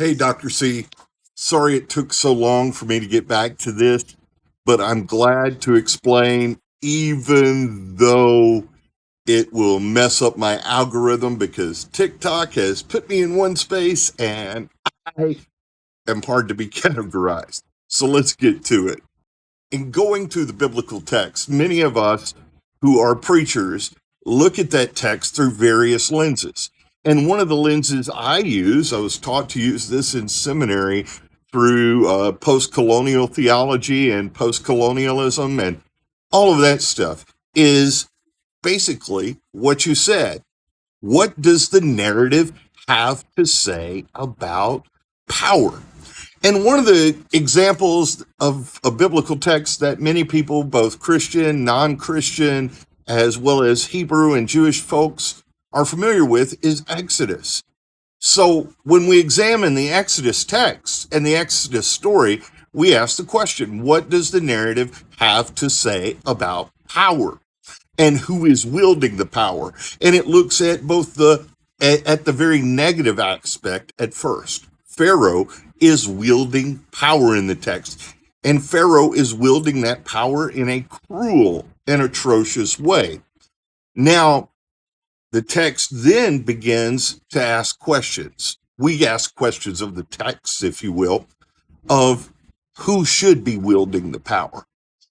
Hey, Dr. C. Sorry it took so long for me to get back to this, but I'm glad to explain, even though it will mess up my algorithm because TikTok has put me in one space and I am hard to be categorized. So let's get to it. In going through the biblical text, many of us who are preachers look at that text through various lenses. And one of the lenses I use, I was taught to use this in seminary through post colonial theology and post colonialism and all of that stuff, is basically what you said. What does the narrative have to say about power? And one of the examples of a biblical text that many people, both Christian, non-Christian, as well as Hebrew and Jewish folks, are familiar with is Exodus. So when we examine the Exodus text and the Exodus story, we ask the question, what does the narrative have to say about power and who is wielding the power? And it looks at both at the very negative aspect at first. Pharaoh is wielding power in the text, and Pharaoh is wielding that power in a cruel and atrocious way. Now, the text then begins to ask questions. We ask questions of the text, if you will, of who should be wielding the power.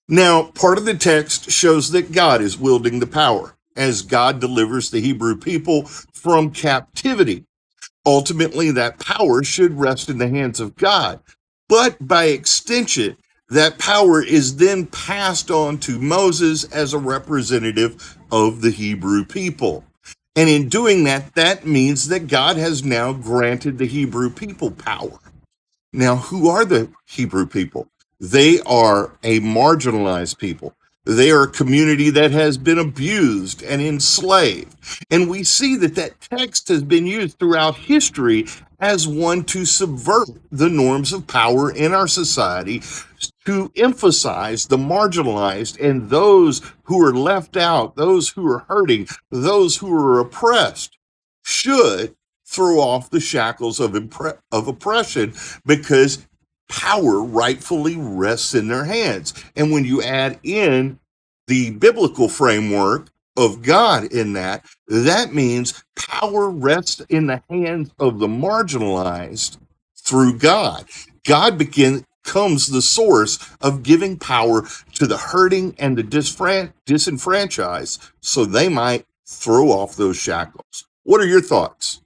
Now, part of the text shows that God is wielding the power as God delivers the Hebrew people from captivity. Ultimately, that power should rest in the hands of God. But by extension, that power is then passed on to Moses as a representative of the Hebrew people. And in doing that, that means that God has now granted the Hebrew people power. Now, who are the Hebrew people? They are a marginalized people. They are a community that has been abused and enslaved. And we see that that text has been used throughout history as one to subvert the norms of power in our society, to emphasize the marginalized and those who are left out, those who are hurting, those who are oppressed, should throw off the shackles of oppression, because power rightfully rests in their hands. And when you add in the biblical framework of God in that, that means power rests in the hands of the marginalized through God. God becomes the source of giving power to the hurting and the disenfranchised so they might throw off those shackles. What are your thoughts?